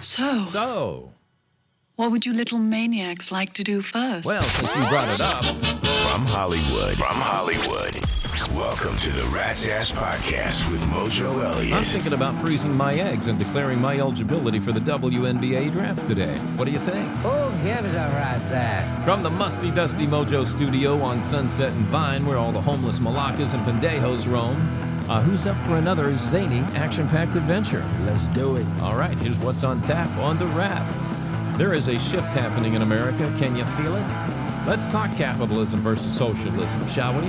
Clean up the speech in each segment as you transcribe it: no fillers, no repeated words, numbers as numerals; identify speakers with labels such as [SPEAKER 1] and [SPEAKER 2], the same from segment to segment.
[SPEAKER 1] So,
[SPEAKER 2] What would you little maniacs like to do first?
[SPEAKER 1] well, since you brought it up,
[SPEAKER 3] From Hollywood, welcome to the Rat's Ass Podcast with Mojo
[SPEAKER 1] I'm
[SPEAKER 3] Elliott.
[SPEAKER 1] thinking about freezing my eggs and declaring my eligibility for the WNBA draft today. What do you think?
[SPEAKER 4] Who gives a rat's ass?
[SPEAKER 1] From the musty, dusty Mojo studio on Sunset and Vine, where all the homeless Malakas and Pendejos roam, who's up for another zany, action-packed adventure?
[SPEAKER 5] Let's do it.
[SPEAKER 1] All right, here's what's on tap on the Wrap. There is a shift happening in America. Can you feel it? Let's talk capitalism versus socialism, shall we?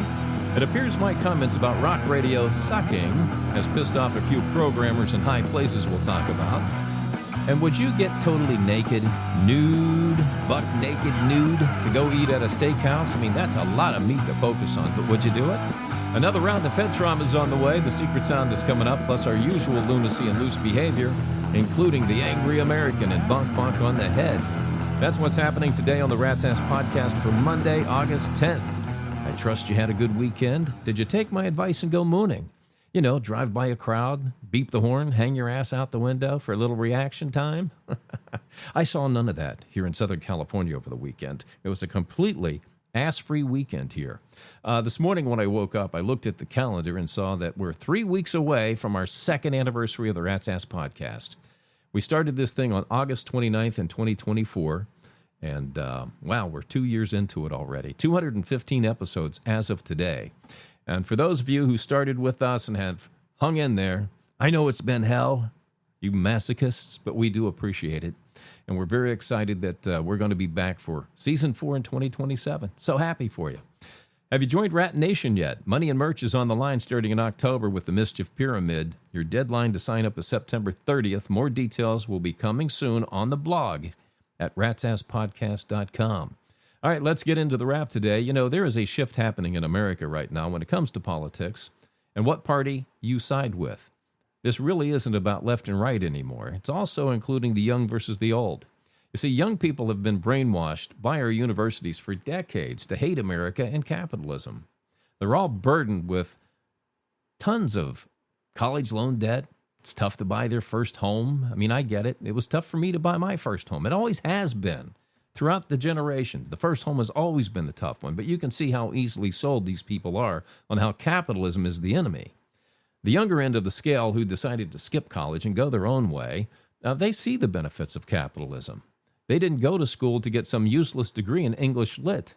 [SPEAKER 1] It appears my comments about rock radio sucking has pissed off a few programmers in high places we'll talk about. And would you get totally naked, nude, buck naked nude, to go eat at a steakhouse? I mean, that's a lot of meat to focus on, but would you do it? Another round of Fed trauma is on the way. The secret sound is coming up, plus our usual lunacy and loose behavior, including the angry American and bonk on the head. That's what's happening today on the Rat's Ass Podcast for Monday, August 10th. I trust you had a good weekend. Did you take my advice and go mooning? You know, drive by a crowd, beep the horn, hang your ass out the window for a little reaction time? I saw none of that here in Southern California over the weekend. It was a completely ass-free weekend here. This morning when I woke up, I looked at the calendar and saw that we're 3 weeks away from our second anniversary of the Rat's Ass Podcast. We started this thing on August 29th in 2024, and wow, we're 2 years into it already. 215 episodes as of today. And for those of you who started with us and have hung in there, I know it's been hell, you masochists, but we do appreciate it. And we're very excited that we're going to be back for Season 4 in 2027. So happy for you. Have you joined Rat Nation yet? Money and merch is on the line starting in October with the Mischief Pyramid. Your deadline to sign up is September 30th. More details will be coming soon on the blog at ratsasspodcast.com. All right, let's get into the wrap today. You know, there is a shift happening in America right now when it comes to politics and what party you side with. This really isn't about left and right anymore. It's also including the young versus the old. You see, young people have been brainwashed by our universities for decades to hate America and capitalism. They're all burdened with tons of college loan debt. It's tough to buy their first home. I mean, I get it. It was tough for me to buy my first home. It always has been. Throughout the generations, the first home has always been the tough one. But you can see how easily sold these people are on how capitalism is the enemy. The younger end of the scale who decided to skip college and go their own way, they see the benefits of capitalism. They didn't go to school to get some useless degree in English Lit.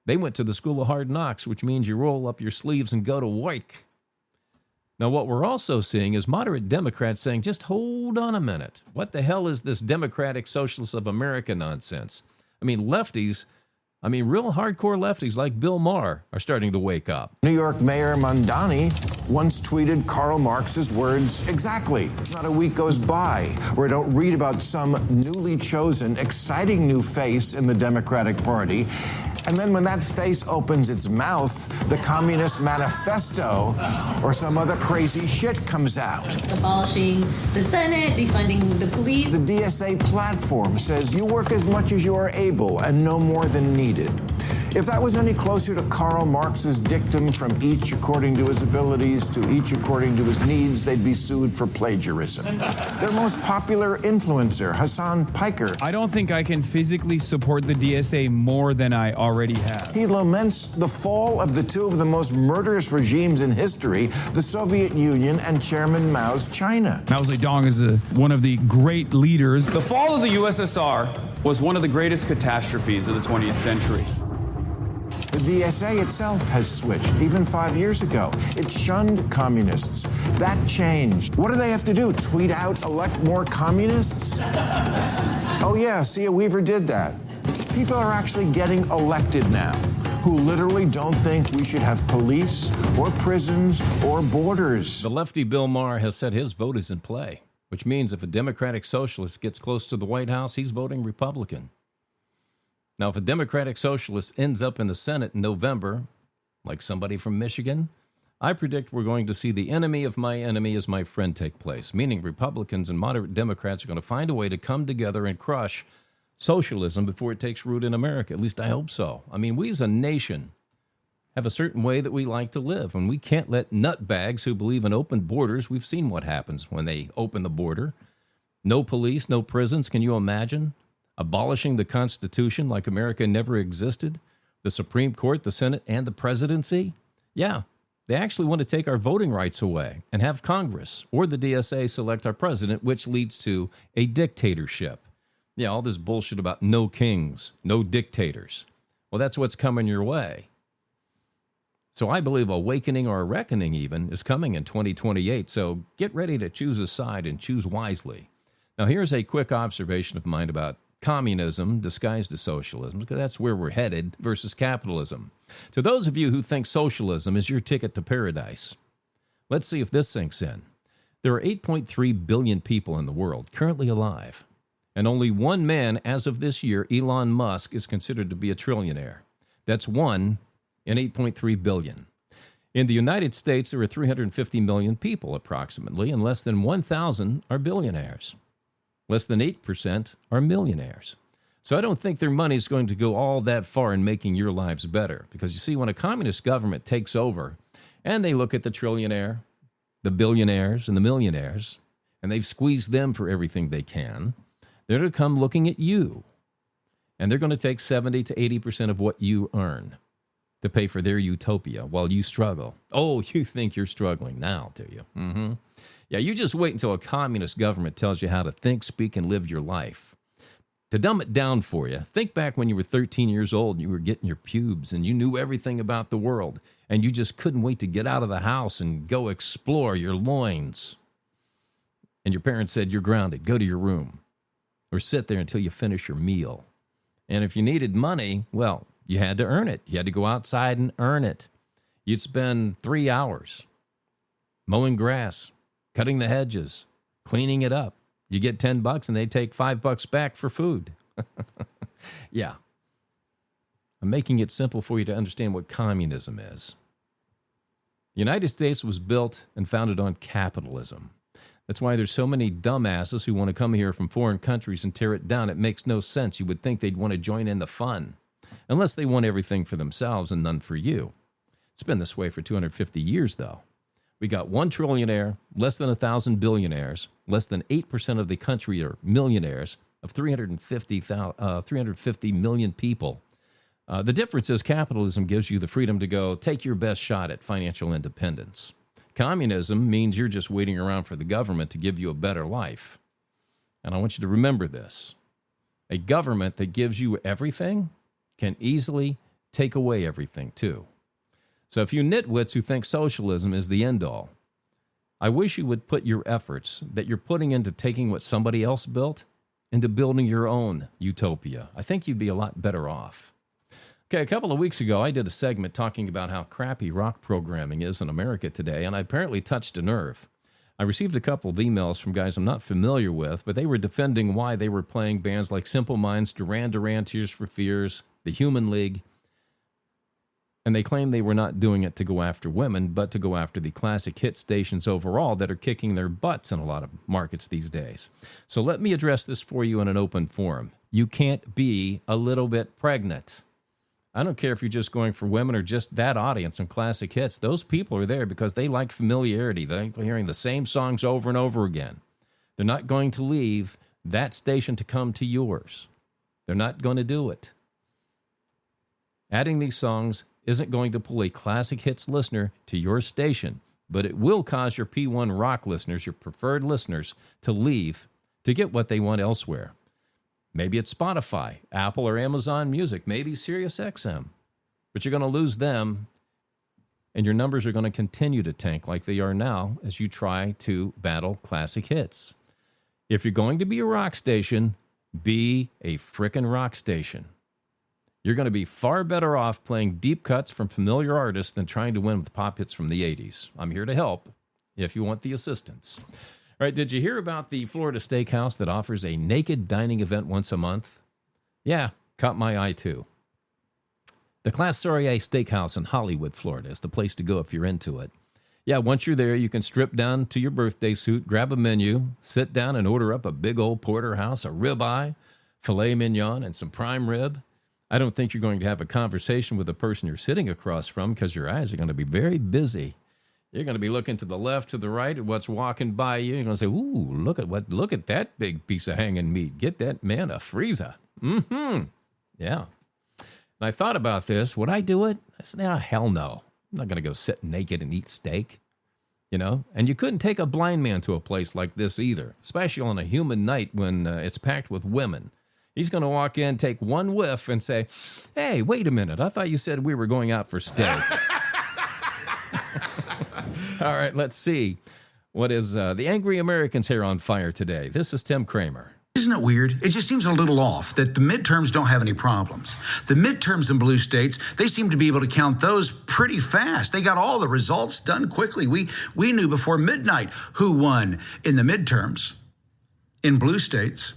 [SPEAKER 1] They went to the School of Hard Knocks, which means you roll up your sleeves and go to work. Now, what we're also seeing is moderate Democrats saying, just hold on a minute. What the hell is this Democratic Socialists of America nonsense? I mean, lefties, real hardcore lefties like Bill Maher are starting to wake up.
[SPEAKER 5] New York Mayor Mamdani once tweeted Karl Marx's words exactly. Not a week goes by where I don't read about some newly chosen, exciting new face in the Democratic Party. And then when that face opens its mouth, the Communist Manifesto or some other crazy shit comes out.
[SPEAKER 6] Abolishing the Senate, defunding the police.
[SPEAKER 5] The DSA platform says you work as much as you are able and no more than needed. If that was any closer to Karl Marx's dictum from each according to his abilities to each according to his needs, they'd be sued for plagiarism. Their most popular influencer, Hassan Piker.
[SPEAKER 7] I don't think I can physically support the DSA more than I already have.
[SPEAKER 5] He laments the fall of the two of the most murderous regimes in history, the Soviet Union and Chairman Mao's China.
[SPEAKER 7] Mao Zedong is one of the great leaders.
[SPEAKER 8] The fall of the USSR was one of the greatest catastrophes of the 20th century.
[SPEAKER 5] The DSA itself has switched, even 5 years ago. It shunned communists. That changed. What do they have to do? Tweet out, elect more communists? Oh yeah, Sia Weaver did that. People are actually getting elected now who literally don't think we should have police or prisons or borders.
[SPEAKER 1] The lefty Bill Maher has said his vote is in play, which means if a Democratic Socialist gets close to the White House, he's voting Republican. Now, if a Democratic Socialist ends up in the Senate in November, like somebody from Michigan, I predict we're going to see the enemy of my enemy is my friend take place, meaning Republicans and moderate Democrats are going to find a way to come together and crush socialism before it takes root in America. At least I hope so. I mean, we as a nation have a certain way that we like to live, and we can't let nutbags who believe in open borders, we've seen what happens when they open the border, No police, no prisons. Can you imagine? Abolishing the Constitution like America never existed? The Supreme Court, the Senate, and the presidency? Yeah, they actually want to take our voting rights away and have Congress or the DSA select our president, which leads to a dictatorship. Yeah, all this bullshit about no kings, no dictators. Well, that's what's coming your way. So I believe awakening or a reckoning even is coming in 2028. So get ready to choose a side and choose wisely. Now, here's a quick observation of mine about communism disguised as socialism, because that's where we're headed, versus capitalism. To those of you who think socialism is your ticket to paradise, let's see if this sinks in. There are 8.3 billion people in the world currently alive, and only one man as of this year, Elon Musk, is considered to be a trillionaire. That's one in 8.3 billion. In the United States, there are 350 million people approximately, and less than 1,000 are billionaires. Less than 8% are millionaires. So I don't think their money is going to go all that far in making your lives better. Because you see, when a communist government takes over and they look at the trillionaire, the billionaires, and the millionaires, and they've squeezed them for everything they can, they're going to come looking at you. And they're going to take 70 to 80% of what you earn to pay for their utopia while you struggle. Oh, you think you're struggling now, do you? Mm-hmm. Yeah, you just wait until a communist government tells you how to think, speak, and live your life. To dumb it down for you, think back when you were 13 years old and you were getting your pubes and you knew everything about the world and you just couldn't wait to get out of the house and go explore your loins. And your parents said, you're grounded, go to your room. Or sit there until you finish your meal. And if you needed money, well, you had to earn it. You had to go outside and earn it. You'd spend 3 hours mowing grass, cutting the hedges, cleaning it up. You get $10 and they take $5 back for food. Yeah. I'm making it simple for you to understand what communism is. The United States was built and founded on capitalism. That's why there's so many dumbasses who want to come here from foreign countries and tear it down. It makes no sense. You would think they'd want to join in the fun, unless they want everything for themselves and none for you. It's been this way for 250 years, though. We got 1 trillionaire, less than 1,000 billionaires, less than 8% of the country are millionaires, of 350 million people. The difference is capitalism gives you the freedom to go take your best shot at financial independence. Communism means you're just waiting around for the government to give you a better life. And I want you to remember this. A government that gives you everything can easily take away everything, too. So if you nitwits who think socialism is the end-all, I wish you would put your efforts that you're putting into taking what somebody else built into building your own utopia. I think you'd be a lot better off. Okay, a couple of weeks ago, I did a segment talking about how crappy rock programming is in America today, and I apparently touched a nerve. I received a couple of emails from guys I'm not familiar with, but they were defending why they were playing bands like Simple Minds, Duran Duran, Tears for Fears, The Human League, and they claimed they were not doing it to go after women, but to go after the classic hit stations overall that are kicking their butts in a lot of markets these days. So let me address this for you in an open forum. You can't be a little bit pregnant. I don't care if you're just going for women or just that audience and classic hits. Those people are there because they like familiarity. They like hearing the same songs over and over again. They're not going to leave that station to come to yours. They're not going to do it. Adding these songs isn't going to pull a classic hits listener to your station, but it will cause your P1 rock listeners, your preferred listeners, to leave to get what they want elsewhere. Maybe it's Spotify, Apple or Amazon Music, maybe SiriusXM. But you're going to lose them, and your numbers are going to continue to tank like they are now as you try to battle classic hits. If you're going to be a rock station, be a frickin' rock station. You're going to be far better off playing deep cuts from familiar artists than trying to win with pop hits from the 80s. I'm here to help if you want the assistance. All right, did you hear about the Florida steakhouse that offers a naked dining event once a month? Yeah, caught my eye too. The Classe Soirée Steakhouse in Hollywood, Florida is the place to go if you're into it. Yeah, once you're there, you can strip down to your birthday suit, grab a menu, sit down and order up a big old porterhouse, a ribeye, filet mignon, and some prime rib. I don't think you're going to have a conversation with the person you're sitting across from because your eyes are going to be very busy. You're going to be looking to the left, to the right, at what's walking by you. You're going to say, ooh, look at that big piece of hanging meat. Get that man a freezer. Mm-hmm. Yeah. And I thought about this. Would I do it? I said, hell no. I'm not going to go sit naked and eat steak. You know? And you couldn't take a blind man to a place like this either, especially on a humid night when it's packed with women. He's going to walk in, take one whiff, and say, hey, wait a minute. I thought you said we were going out for steak. All right, let's see. What is the angry Americans hair on fire today? This is Tim Kramer.
[SPEAKER 9] Isn't it weird? It just seems a little off that the midterms don't have any problems. The midterms in blue states, they seem to be able to count those pretty fast. They got all the results done quickly. We knew before midnight who won in the midterms in blue states.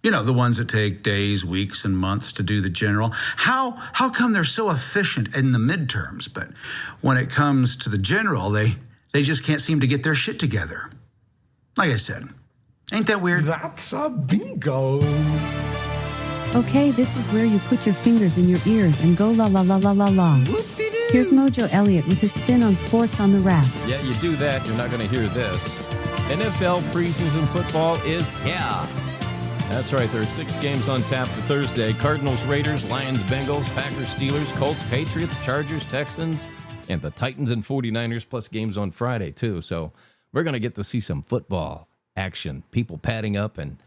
[SPEAKER 9] You know, the ones that take days, weeks, and months to do the general. How come they're so efficient in the midterms, but when it comes to the general, they just can't seem to get their shit together? Like I said, ain't that weird?
[SPEAKER 10] That's a bingo.
[SPEAKER 11] Okay, this is where you put your fingers in your ears and go la la la la la la. Here's Mojo Elliott with his spin on sports on the Wrap.
[SPEAKER 1] Yeah, you do that, you're not going to hear this. NFL preseason football is here. That's right, there are 6 games on tap for Thursday. Cardinals, Raiders, Lions, Bengals, Packers, Steelers, Colts, Patriots, Chargers, Texans, and the Titans and 49ers, plus games on Friday, too. So we're going to get to see some football action. People padding up and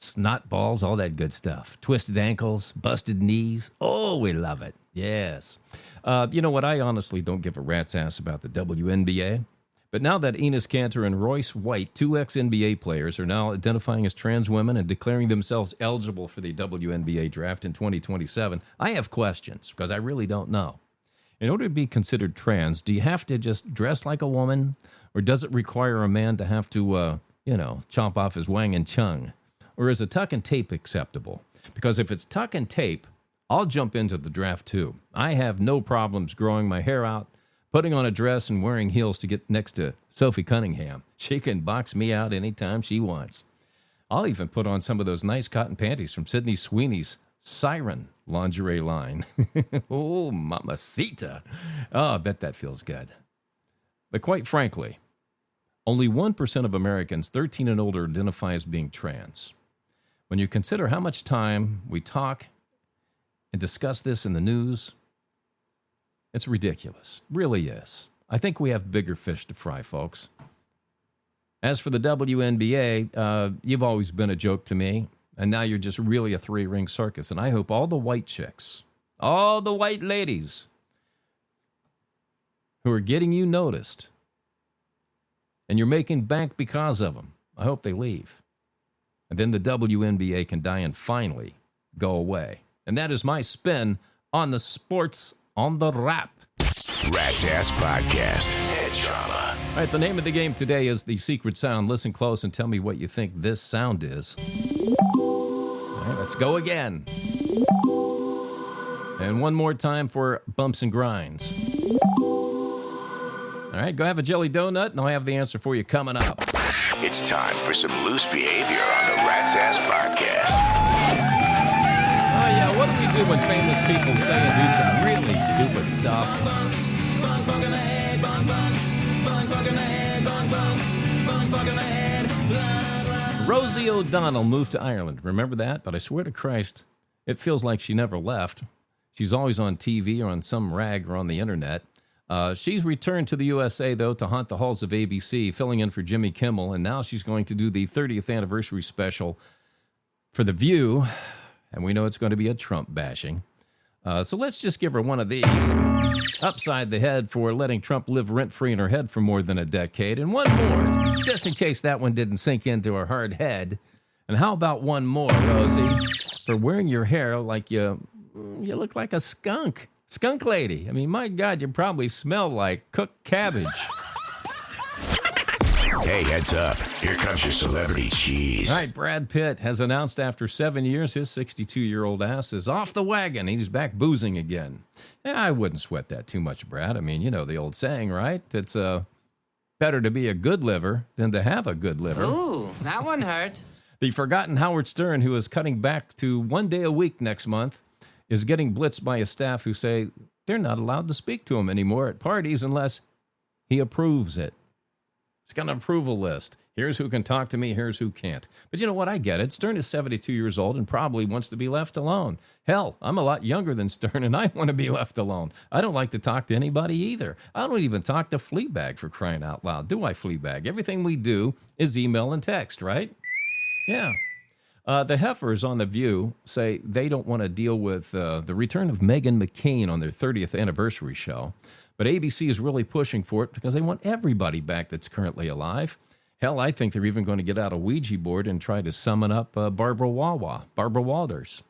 [SPEAKER 1] snot balls, all that good stuff. Twisted ankles, busted knees. Oh, we love it. Yes. You know what? I honestly don't give a rat's ass about the WNBA. But now that Enes Kanter and Royce White, 2 ex-NBA players, are now identifying as trans women and declaring themselves eligible for the WNBA draft in 2027, I have questions because I really don't know. In order to be considered trans, do you have to just dress like a woman? Or does it require a man to have to, chomp off his wang and chung? Or is a tuck and tape acceptable? Because if it's tuck and tape, I'll jump into the draft too. I have no problems growing my hair out, putting on a dress and wearing heels to get next to Sophie Cunningham. She can box me out anytime she wants. I'll even put on some of those nice cotton panties from Sydney Sweeney's Siren lingerie line. Oh, mamacita. Oh, I bet that feels good. But quite frankly, only 1% of Americans 13 and older identify as being trans. When you consider how much time we talk and discuss this in the news, it's ridiculous. Really is. I think we have bigger fish to fry, folks. As for the WNBA, you've always been a joke to me, and now you're just really a 3-ring circus. And I hope all the white chicks, all the white ladies who are getting you noticed, and you're making bank because of them, I hope they leave. And then the WNBA can die and finally go away. And that is my spin on the sports on the Wrap.
[SPEAKER 3] Rat's Ass Podcast. Head trauma.
[SPEAKER 1] All right, the name of the game today is The Secret Sound. Listen close and tell me what you think this sound is. All right, let's go again. And one more time for bumps and grinds. All right, go have a jelly donut, and I'll have the answer for you coming up.
[SPEAKER 3] It's time for some loose behavior on the Rat's Ass Podcast.
[SPEAKER 1] Oh, yeah, what do we do when famous people say and do some really stupid stuff? Rosie O'Donnell moved to Ireland. Remember that? But I swear to Christ, it feels like she never left. She's always on TV or on some rag or on the internet. She's returned to the USA, though, to haunt the halls of ABC, filling in for Jimmy Kimmel, and now she's going to do the 30th anniversary special for The View. And we know it's going to be a Trump bashing. So let's just give her one of these. Upside the head for letting Trump live rent-free in her head for more than a decade. And one more, just in case that one didn't sink into her hard head. And how about one more, Rosie, for wearing your hair like you look like a skunk. Skunk lady. I mean, my God, you probably smell like cooked cabbage.
[SPEAKER 3] Hey, heads up. Here comes your celebrity cheese.
[SPEAKER 1] All right, Brad Pitt has announced after 7 years his 62-year-old ass is off the wagon. He's back boozing again. Yeah, I wouldn't sweat that too much, Brad. I mean, you know the old saying, right? It's better to be a good liver than to have a good liver.
[SPEAKER 4] Ooh, that one hurt.
[SPEAKER 1] The forgotten Howard Stern, who is cutting back to 1 day a week next month, is getting blitzed by his staff who say they're not allowed to speak to him anymore at parties unless He approves it. He's got an approval list. Here's who can talk to me. Here's who can't. But you know what? I get it. Stern is 72 years old and probably wants to be left alone. Hell, I'm a lot younger than Stern, and I want to be left alone. I don't like to talk to anybody either. I don't even talk to Fleabag, for crying out loud. Do I, Fleabag? Everything we do is email and text, right? Yeah. The Heifers on The View say they don't want to deal with the return of Meghan McCain on their 30th anniversary show. But ABC is really pushing for it because they want everybody back that's currently alive. Hell, I think they're even going to get out a Ouija board and try to summon up Barbara Walters.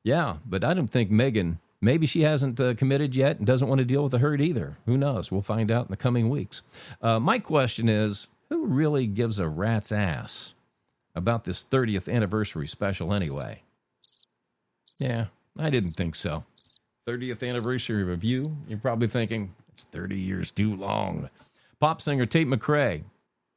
[SPEAKER 1] Yeah, but I don't think Meghan, maybe she hasn't committed yet and doesn't want to deal with the herd either. Who knows? We'll find out in the coming weeks. My question is, who really gives a rat's ass about this 30th anniversary special anyway? Yeah, I didn't think so. 30th anniversary review, you're probably thinking, it's 30 years too long. Pop singer Tate McRae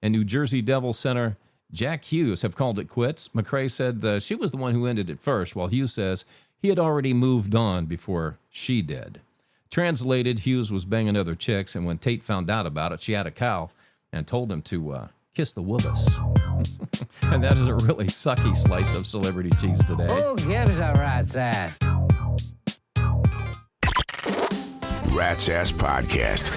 [SPEAKER 1] and New Jersey Devils center Jack Hughes have called it quits. McRae said she was the one who ended it first, while Hughes says he had already moved on before she did. Translated, Hughes was banging other chicks, and when Tate found out about it, she had a cow and told him to kiss the woobus. And that is a really sucky slice of celebrity cheese today.
[SPEAKER 4] Who gives a rat's ass?
[SPEAKER 3] Rat's Ass Podcast.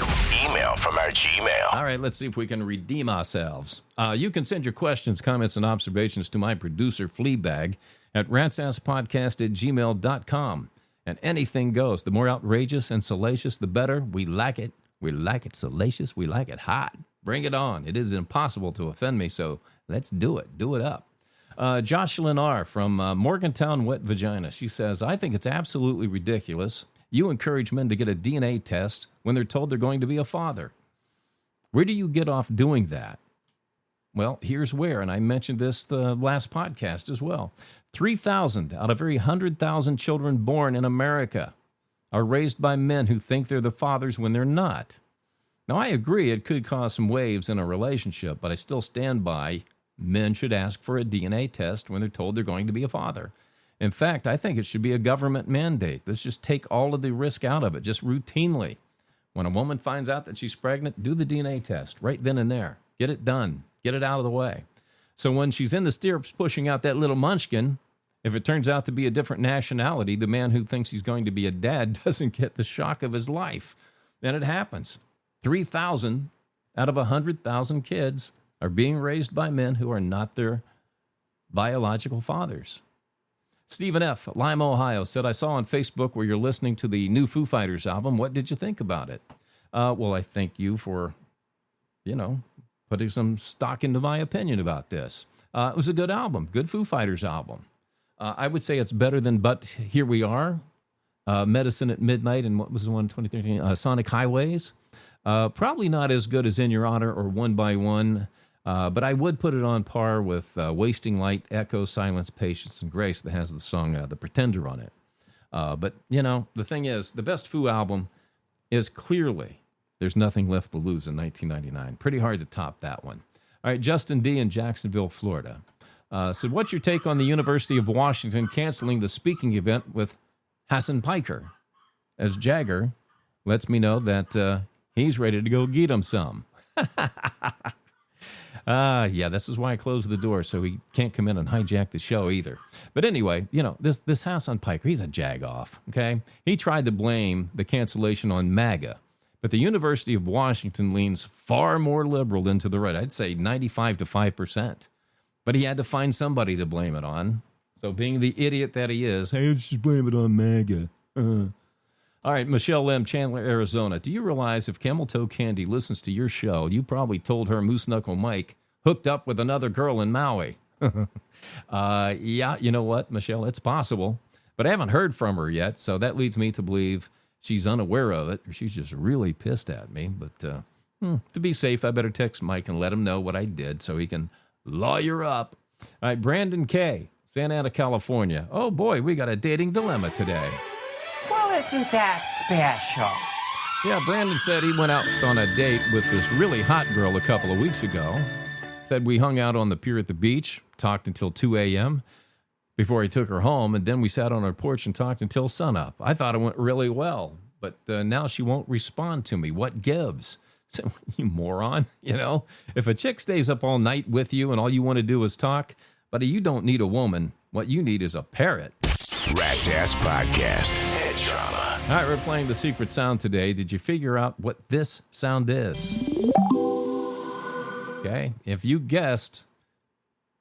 [SPEAKER 3] Email from our Gmail.
[SPEAKER 1] All right, let's see if we can redeem ourselves. You can send your questions, comments, and observations to my producer, Fleabag, at ratsasspodcast@gmail.com. And anything goes. The more outrageous and salacious, the better. We like it. We like it salacious. We like it hot. Bring it on. It is impossible to offend me, so let's do it. Do it up. Jocelyn R. from Morgantown, Wet Vagina. She says, I think it's absolutely ridiculous. You encourage men to get a DNA test when they're told they're going to be a father. Where do you get off doing that? Well, here's where, and I mentioned this the last podcast as well. 3,000 out of every 100,000 children born in America are raised by men who think they're the fathers when they're not. Now, I agree it could cause some waves in a relationship, but I still stand by men should ask for a DNA test when they're told they're going to be a father. In fact, I think it should be a government mandate. Let's just take all of the risk out of it, just routinely. When a woman finds out that she's pregnant, do the DNA test right then and there. Get it done. Get it out of the way. So when she's in the stirrups pushing out that little munchkin, if it turns out to be a different nationality, the man who thinks he's going to be a dad doesn't get the shock of his life. Then it happens. 3,000 out of 100,000 kids are being raised by men who are not their biological fathers. Stephen F., Lima, Ohio, said, I saw on Facebook where you're listening to the new Foo Fighters album. What did you think about it? Well, I thank you for, putting some stock into my opinion about this. It was a good album, good Foo Fighters album. I would say it's better than But Here We Are, Medicine at Midnight, and what was the one in 2013? Sonic Highways. Probably not as good as In Your Honor or One by One. But I would put it on par with Wasting Light, Echo, Silence, Patience, and Grace that has the song The Pretender on it. But, the thing is, the best Foo album is clearly There's Nothing Left to Lose in 1999. Pretty hard to top that one. All right, Justin D. in Jacksonville, Florida. Said, what's your take on the University of Washington canceling the speaking event with Hassan Piker? As Jagger lets me know that he's ready to go get him some. Yeah, this is why I closed the door, so he can't come in and hijack the show either. But anyway, this Hassan Piker, he's a jag-off, okay? He tried to blame the cancellation on MAGA, but the University of Washington leans far more liberal than to the right. I'd say 95 to 5%. But he had to find somebody to blame it on. So being the idiot that he is, hey, let's just blame it on MAGA. All right, Michelle M., Chandler, Arizona. Do you realize if Camel Toe Candy listens to your show, you probably told her Moose Knuckle Mike hooked up with another girl in Maui? Yeah, you know what, Michelle? It's possible. But I haven't heard from her yet, so that leads me to believe she's unaware of it, or she's just really pissed at me. But to be safe, I better text Mike and let him know what I did so he can lawyer up. All right, Brandon K., Santa Ana, California. Oh, boy, we got a dating dilemma today.
[SPEAKER 4] Well, isn't that special?
[SPEAKER 1] Yeah, Brandon said he went out on a date with this really hot girl a couple of weeks ago. Said we hung out on the pier at the beach, talked until 2 a.m. before he took her home, and then we sat on our porch and talked until sunup. I thought it went really well, but now she won't respond to me. What gives? You moron, If a chick stays up all night with you and all you want to do is talk, buddy, you don't need a woman. What you need is a parrot.
[SPEAKER 3] Rat's Ass Podcast. Head trauma.
[SPEAKER 1] All right, we're playing the secret sound today. Did you figure out what this sound is? Okay, if you guessed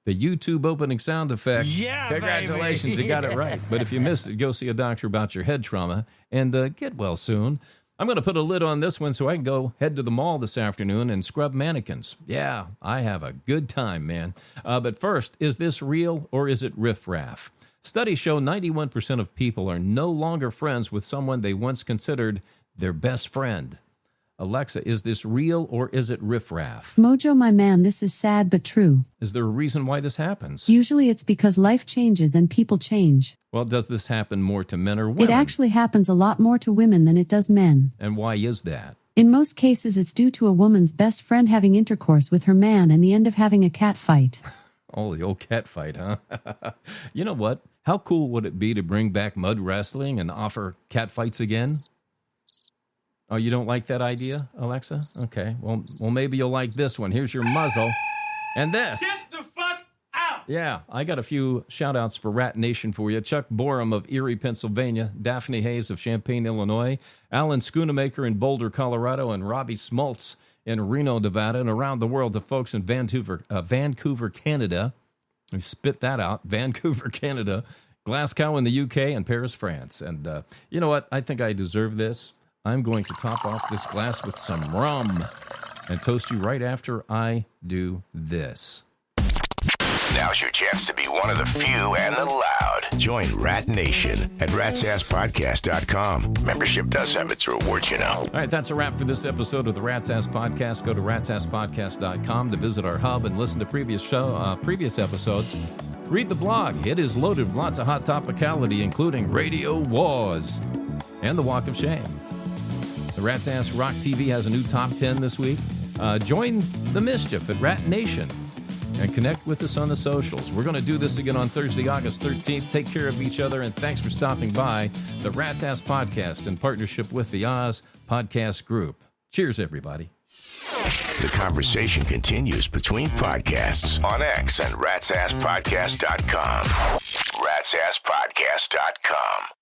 [SPEAKER 1] the YouTube opening sound effect, congratulations,
[SPEAKER 10] baby.
[SPEAKER 1] You got it right. But if you missed it, go see a doctor about your head trauma and get well soon. I'm going to put a lid on this one so I can go head to the mall this afternoon and scrub mannequins. Yeah, I have a good time, man. But first, is this real or is it riffraff? Studies show 91% of people are no longer friends with someone they once considered their best friend. Alexa, is this real or is it riffraff?
[SPEAKER 11] Mojo, my man, this is sad but true.
[SPEAKER 1] Is there a reason why this happens?
[SPEAKER 11] Usually it's because life changes and people change.
[SPEAKER 1] Well, does this happen more to men or women?
[SPEAKER 11] It actually happens a lot more to women than it does men.
[SPEAKER 1] And why is that?
[SPEAKER 11] In most cases, it's due to a woman's best friend having intercourse with her man and the end of having a cat fight.
[SPEAKER 1] Oh, the old cat fight, huh? You know what? How cool would it be to bring back mud wrestling and offer cat fights again? Oh, you don't like that idea, Alexa? Okay, well, maybe you'll like this one. Here's your muzzle. And this.
[SPEAKER 10] Get the fuck out!
[SPEAKER 1] Yeah, I got a few shout-outs for Rat Nation for you. Chuck Borum of Erie, Pennsylvania. Daphne Hayes of Champaign, Illinois. Alan Schoonemaker in Boulder, Colorado. And Robbie Smoltz in Reno, Nevada. And around the world to folks in Vancouver, Canada. We spit that out. Vancouver, Canada. Glasgow in the UK. And Paris, France. And you know what? I think I deserve this. I'm going to top off this glass with some rum and toast you right after I do this.
[SPEAKER 3] Now's your chance to be one of the few and the loud. Join Rat Nation at ratsasspodcast.com. Membership does have its rewards,
[SPEAKER 1] All right, that's a wrap for this episode of the Rat's Ass Podcast. Go to ratsasspodcast.com to visit our hub and listen to previous episodes. Read the blog. It is loaded with lots of hot topicality, including Radio Wars and the Walk of Shame. The Rat's Ass Rock TV has a new top 10 this week. Join the mischief at Rat Nation and connect with us on the socials. We're going to do this again on Thursday, August 13th. Take care of each other, and thanks for stopping by the Rat's Ass Podcast in partnership with the Oz Podcast Group. Cheers, everybody.
[SPEAKER 3] The conversation continues between podcasts on X and ratsasspodcast.com. ratsasspodcast.com.